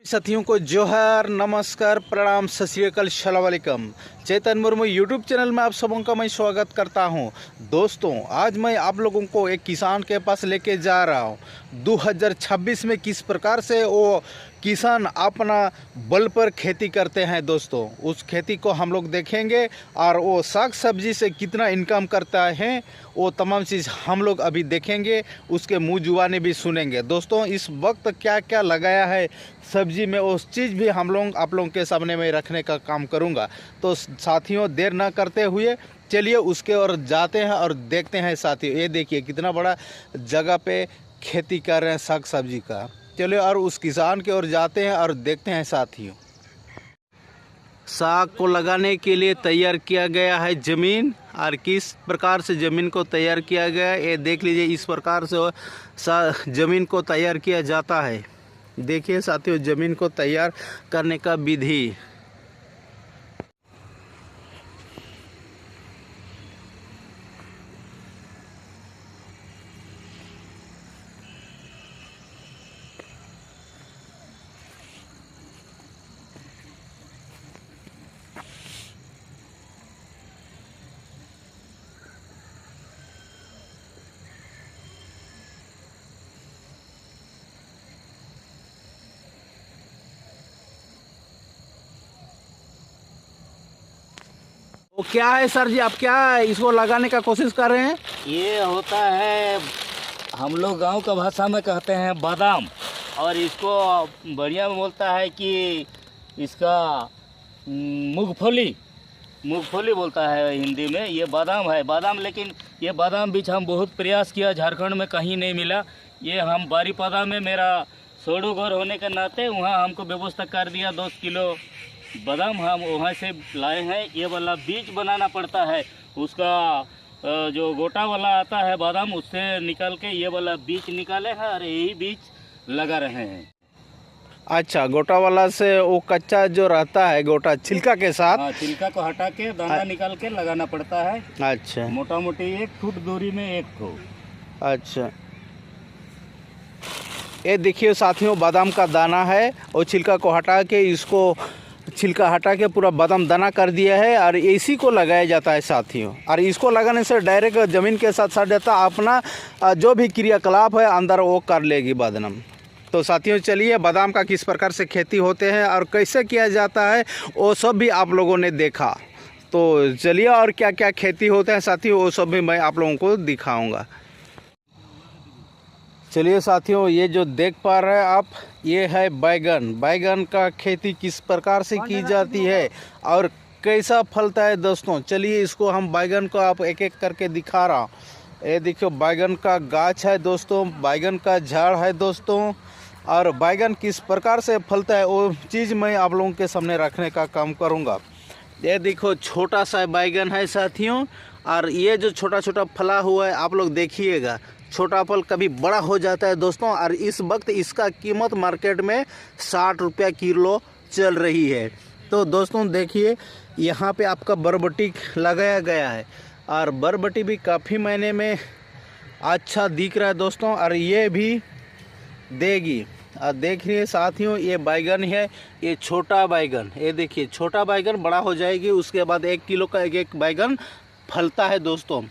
साथियों को जोहर, नमस्कार, प्रणाम, सत श्री अकाल, अस्सलाम वालेकुम। चेतन मुर्मू यूट्यूब चैनल में आप सबों का मैं स्वागत करता हूं। दोस्तों, आज मैं आप लोगों को एक किसान के पास लेके जा रहा हूं। 2026 में किस प्रकार से वो किसान अपना बल पर खेती करते हैं दोस्तों, उस खेती को हम लोग देखेंगे। और वो साग सब्जी से कितना इनकम करता है वो तमाम चीज़ हम लोग अभी देखेंगे, उसके मुँह जुबानी भी सुनेंगे। दोस्तों, इस वक्त क्या क्या लगाया है सब्जी में उस चीज़ भी हम लोग आप लोगों के सामने में रखने का काम करूंगा। तो साथियों, देर ना करते हुए चलिए उसके और जाते हैं और देखते हैं। साथियों, ये देखिए कितना बड़ा जगह पे खेती कर रहे हैं साग सब्जी का। चलिए और उस किसान के ओर जाते हैं और देखते हैं। साथियों, साग को लगाने के लिए तैयार किया गया है ज़मीन, और किस प्रकार से ज़मीन को तैयार किया गया है ये देख लीजिए। इस प्रकार से ज़मीन को तैयार किया जाता है। देखिए साथियों, ज़मीन को तैयार करने का विधि। वो क्या है सर जी, आप क्या इसको लगाने का कोशिश कर रहे हैं? ये होता है, हम लोग गांव का भाषा में कहते हैं बादाम, और इसको बढ़िया में बोलता है कि इसका मूंगफली मूंगफली बोलता है हिंदी में। ये बादाम है, बादाम। लेकिन ये बादाम बीज हम बहुत प्रयास किया, झारखंड में कहीं नहीं मिला। ये हम बारीपादा में, मेरा सोडू घर होने के नाते वहाँ हमको व्यवस्था कर दिया। 10 किलो बादाम हम वहाँ से लाए हैं। ये वाला बीज बनाना पड़ता है, उसका जो गोटा वाला आता है बादाम, उससे निकाल के ये वाला बीज निकाले हैं और यही बीज लगा रहे हैं। अच्छा, गोटा वाला से वो कच्चा जो रहता है गोटा छिलका के साथ, हाँ, छिलका को हटा के दाना निकाल के लगाना पड़ता है। अच्छा, मोटा मोटी 1 फुट दूरी में 1 ठो। अच्छा, ये देखिए साथियों, बादाम का दाना है और छिलका को हटा के, इसको छिलका हटा के पूरा बादाम दाना कर दिया है और इसी को लगाया जाता है साथियों। और इसको लगाने से डायरेक्ट ज़मीन के साथ सट जाता है, अपना जो भी क्रियाकलाप है अंदर वो कर लेगी बादाम। तो साथियों, चलिए बादाम का किस प्रकार से खेती होते हैं और कैसे किया जाता है वो सब भी आप लोगों ने देखा। तो चलिए, और क्या क्या खेती होते हैं साथियों वो सब भी मैं आप लोगों को दिखाऊँगा। चलिए साथियों, ये जो देख पा रहे हैं आप, ये है बैगन। बैगन का खेती किस प्रकार से की जाती है और कैसा फलता है दोस्तों। चलिए इसको हम बैगन को आप एक एक करके दिखा रहा हूँ। ये देखियो, बैगन का गाछ है दोस्तों, बैगन का झाड़ है दोस्तों। और बैगन किस प्रकार से फलता है वो चीज़ मैं आप लोगों के सामने रखने का काम करूँगा। ये देखो, छोटा सा बैगन है साथियों, और ये जो छोटा छोटा फला हुआ है आप लोग देखिएगा। छोटा फल कभी बड़ा हो जाता है दोस्तों। और इस वक्त इसका कीमत मार्केट में 60 रुपया किलो चल रही है। तो दोस्तों देखिए, यहाँ पे आपका बरबटी लगाया गया है और बरबटी भी काफ़ी महीने में अच्छा दिख रहा है दोस्तों, और ये भी देगी। और देखिए साथियों, ये बैगन है, ये छोटा बैगन। ये देखिए, छोटा बैगन बड़ा हो जाएगी, उसके बाद 1 किलो का एक बैगन फलता है दोस्तों।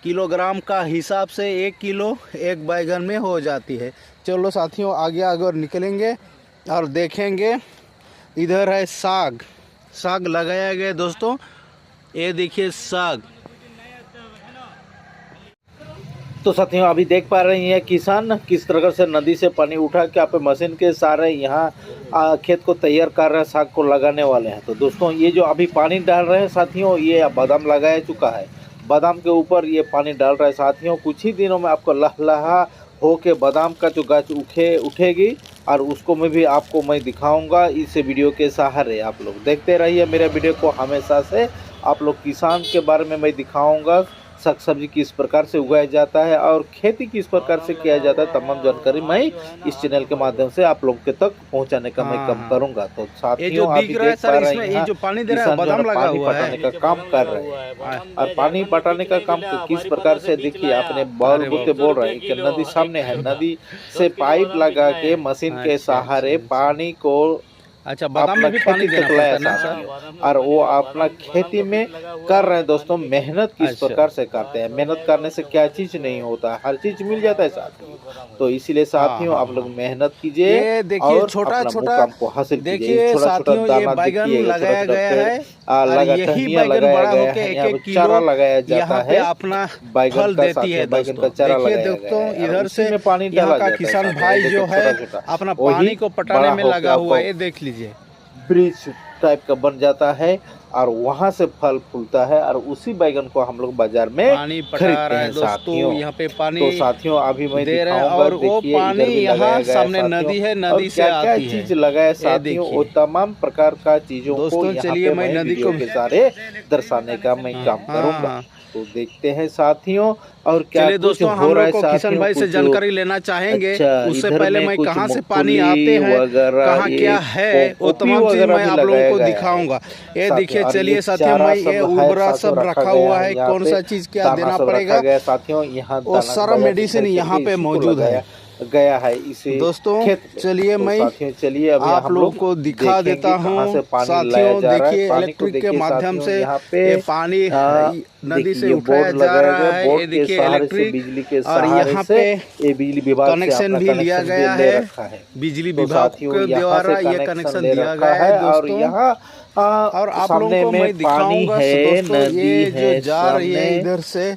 किलोग्राम का हिसाब से 1 किलो एक बैगन में हो जाती है। चलो साथियों, आगे आगे और निकलेंगे और देखेंगे। इधर है साग, साग लगाया गया दोस्तों। ये देखिए साग। तो साथियों, अभी देख पा रहे हैं किसान किस तरह से नदी से पानी उठा के आप मशीन के सहारे यहाँ खेत को तैयार कर रहे हैं, साग को लगाने वाले हैं। तो दोस्तों, ये जो अभी पानी डाल रहे हैं साथियों, ये बादाम लगाया चुका है। बादाम के ऊपर ये पानी डाल रहा है साथियों। कुछ ही दिनों में आपको लहलहा हो के बादाम का जो गाछ उठेगी, और उसको मैं भी आपको दिखाऊंगा इस वीडियो के सहारे। आप लोग देखते रहिए मेरे वीडियो को, हमेशा से आप लोग किसान के बारे में मैं दिखाऊंगा साग सब्जी किस प्रकार से उगाया जाता है और खेती किस प्रकार से किया जाता है, तमाम जानकारी मैं इस चैनल के माध्यम से आप लोगों के तक पहुंचाने का मैं काम करूंगा। तो ये साथियों जो आप दिख रहा है देख सर, पा रहे इसमें हैं ये यहाँ जो पानी दे रहा है किसान जो है बादाम लगा पानी हुआ पटाने है। का काम कर रहे हैं और पानी पटाने का काम किस प्रकार से देखिए, आपने बॉल बुते बोल रहे हैं कि नदी सामने है, नदी से पाइप लगा के मशीन के सहारे पानी को अच्छा, बादाम अपना में भी पानी खेती देना तक लाया पड़ता है ना सर? साथियों, और वो अपना खेती में कर रहे हैं दोस्तों। मेहनत किस अच्छा। प्रकार से करते हैं, मेहनत करने से क्या चीज नहीं होता है, हर चीज मिल जाता है साथियों। तो इसीलिए साथियों हाँ, आप लोग मेहनत कीजिए ये देखिए और छोटा अपना छोटा, मुकाम को हासिल कीजिए। देखिए छोटा छोटा साथियों, ये दाना बैगन देखिए, लगाया गया है और लगा यही टहनियाँ बैगन लगाया बड़ा गया होके है, एक यहाँ एक पे चारा किलो लगाया जाता यहाँ पे है, अपना बैगन फल का देती साथियों है बैगन का दोस्तों। चारा देखिए लगाया दोस्तों, गया है और इधर उसी से में पानी यहाँ डाला का जाता है किसान साथियों। भाई देखो जो है छोटा-छोटा, अपना वही पानी को पटाने बड़ा में होके लगा हुआ है, आपको ये देख लीजिए। ब्रिज टाइप का बन जाता है और वहां से फल फूलता है और उसी बैगन को हम लोग बाजार में पानी पटा खरीदते रहा है हैं दोस्तों, साथियों। यहाँ पे पानी तो साथियों अभी मैं दे रहे हैं दिखाऊंगा, और वो देखिए पानी इधर भी यहाँ लगाया गया है सामने साथियों, नदी है, और नदी से क्या क्या आती है। चीज लगाया ये साथियों, देखिए वो तमाम प्रकार का चीजों को दोस्तों, यहाँ चलिए पे मैं मैं नदी वीडियो को के सारे दर्शाने का मैं काम करूंगा। हाँ। तो देखते हैं साथियों और क्या चलिए कुछ दोस्तों, हो हम रहा लोग है को किसान साथियों, भाई से कुछ जानकारी लेना चाहेंगे। अच्छा, उससे इधर पहले में मैं कुछ कहाँ से पानी मूंगफली आते हैं, वगैरह, कहाँ ये क्या है, वो कॉफी तमाम चीज वगैरह मैं भी आप लोगों लगाया को गया है दिखाऊंगा। ये साथियों। देखिए, और चलिए ये साथियों, चारा मैं सब ये है उबरा साथियों, सब रखा गया हुआ है है, यहाँ कौन पे, सा चीज क्या दाना देना सब रखा पड़ेगा, गया साथियों। यहाँ वो दाना सारा लगाया मेडिसिन करके यहाँ पे इसी को मौजूद है लगाया गया है इसे दोस्तों। खेत में। चलिए तो मैं साथियों चलिए अभी आप हम लोगों लोग को दिखा देखेंगे देता कहाँ से हूँ पानी लाया साथियों। जा रहा है। देखिए, पानी को इलेक्ट्रिक के देखिए माध्यम साथियों, से यहाँ पे ये पानी नदी से देखिए उठाया बोर्ड जा लगाया रहा गया, है। बोर्ड ये के देखिए सहारे से, इलेक्ट्रिक, बिजली के और सहारे यहाँ से पे ये बिजली विभाग से कनेक्शन अपना भी लिया कनेक्शन गया ले है, रखा है। बिजली तो विभाग साथियों के यहाँ द्वारा से ये कनेक्शन कनेक्शन ले दिया रखा गया है है और दोस्तों। यहाँ और आप लोगों सामने को में मैं पानी दिखाऊंगा है, दोस्तों, नदी ये जो है जा रही है सामने इधर से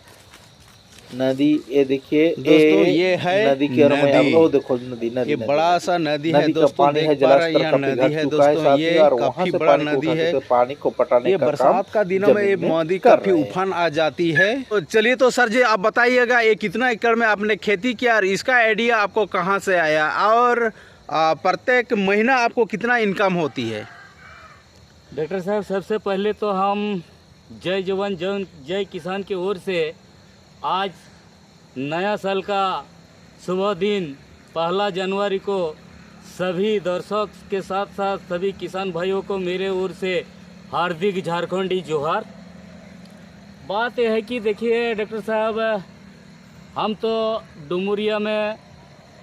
नदी। ये देखिए दोस्तों, ये है नदी के में नदी। अब देखो नदी नदी ये नदी, बड़ा सा नदी है नदी का दोस्तों, पानी है, देख पा रहे हैं जलस्तर यहाँ काफी नदी घट है चुका है दोस्तों। साथियों, ये और वहां काफी से बड़ा पानी को नदी उठा है। के पानी को पटाने ये का काम बरसात का दिनों में ये जमीन में नदी कर काफी रहे हैं। उफान आ जाती है। तो चलिए, तो सर जी आप बताइएगा, ये कितना एकड़ में आपने खेती किया और इसका आइडिया आपको कहाँ से आया, और प्रत्येक महीना आपको कितना इनकम होती है? डॉक्टर साहब, सबसे पहले तो हम जय जवान जय किसान की ओर से आज नया साल का शुभ दिन 1 जनवरी को सभी दर्शक के साथ साथ सभी किसान भाइयों को मेरे ओर से हार्दिक झारखंडी जोहार। बात यह है कि देखिए डॉक्टर साहब, हम तो डुमरिया में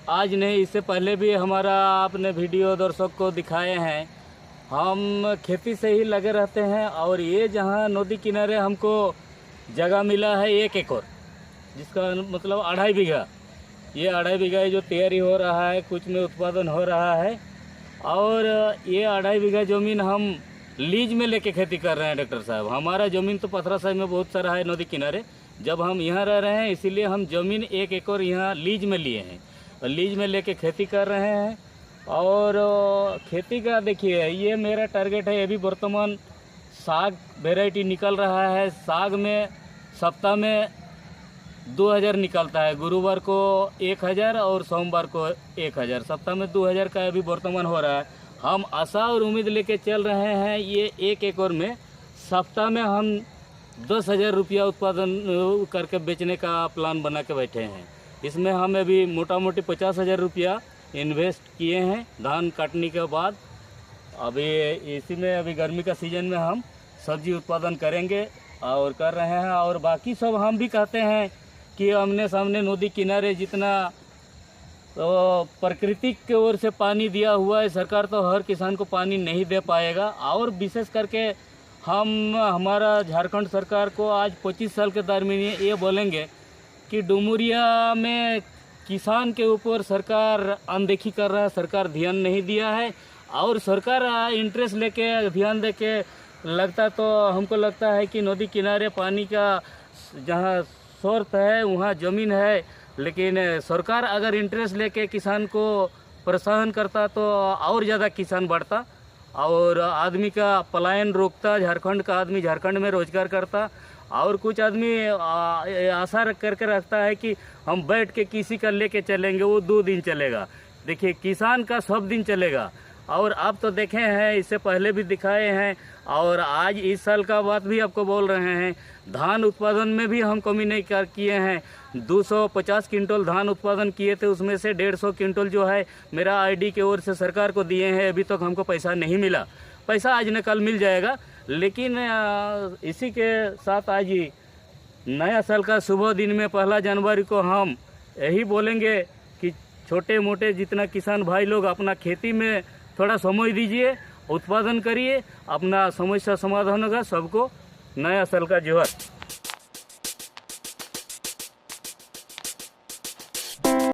आज नहीं, इससे पहले भी हमारा आपने वीडियो दर्शक को दिखाए हैं, हम खेती से ही लगे रहते हैं। और ये जहाँ नदी किनारे हमको जगह मिला है 1 एकड़, जिसका मतलब 2.5 बीघा, ये 2.5 बीघा जो तैयारी हो रहा है, कुछ में उत्पादन हो रहा है। और ये 2.5 बीघा ज़मीन हम लीज में लेके खेती कर रहे हैं डॉक्टर साहब। हमारा ज़मीन तो पथरा साहिब में बहुत सारा है नदी किनारे, जब हम यहाँ रह रहे हैं इसीलिए हम ज़मीन 1 एकड़ यहाँ लीज में लिए हैं और लीज में लेके खेती कर रहे हैं। और खेती का देखिए, ये मेरा टारगेट है। अभी वर्तमान साग वेराइटी निकल रहा है। साग में सप्ताह में 2000 निकलता है, गुरुवार को 1000 और सोमवार को 1000, सप्ताह में 2000 का अभी वर्तमान हो रहा है। हम आशा और उम्मीद लेके चल रहे हैं, ये 1 एकड़ में सप्ताह में हम 10,000 रुपया उत्पादन करके बेचने का प्लान बना के बैठे हैं। इसमें हम अभी मोटा मोटी 50,000 रुपया इन्वेस्ट किए हैं धान काटने के बाद। अभी इसी में अभी गर्मी का सीज़न में हम सब्जी उत्पादन करेंगे और कर रहे हैं। और बाकी सब हम भी कहते हैं कि आमने सामने नदी किनारे जितना तो प्रकृति की ओर से पानी दिया हुआ है, सरकार तो हर किसान को पानी नहीं दे पाएगा। और विशेष करके हम हमारा झारखंड सरकार को आज 25 साल के दरमियान ये बोलेंगे कि डुमरिया में किसान के ऊपर सरकार अनदेखी कर रहा है, सरकार ध्यान नहीं दिया है। और सरकार इंटरेस्ट लेके ध्यान दे के लगता, तो हमको लगता है कि नदी किनारे पानी का जहाँ स्रोत है वहाँ ज़मीन है, लेकिन सरकार अगर इंटरेस्ट लेके किसान को प्रोत्साहन करता तो और ज़्यादा किसान बढ़ता और आदमी का पलायन रोकता, झारखंड का आदमी झारखंड में रोजगार करता। और कुछ आदमी आशा करके रखता है कि हम बैठ के किसी का लेके चलेंगे, वो 2 दिन चलेगा। देखिए, किसान का सब दिन चलेगा और आप तो देखे हैं, इससे पहले भी दिखाए हैं, और आज इस साल का बात भी आपको बोल रहे हैं। धान उत्पादन में भी हम कमी नहीं किए हैं। 250 क्विंटल धान उत्पादन किए थे, उसमें से 150 क्विंटल जो है मेरा आईडी की ओर से सरकार को दिए हैं। अभी तक हमको पैसा नहीं मिला। पैसा आज न कल मिल जाएगा। लेकिन इसी के साथ आज नया साल का शुभ दिन में 1 जनवरी को हम यही बोलेंगे कि छोटे मोटे जितना किसान भाई लोग अपना खेती में थोड़ा समय दीजिए, उत्पादन करिए, अपना समस्या समाधान होगा। सबको नया साल का जोहार।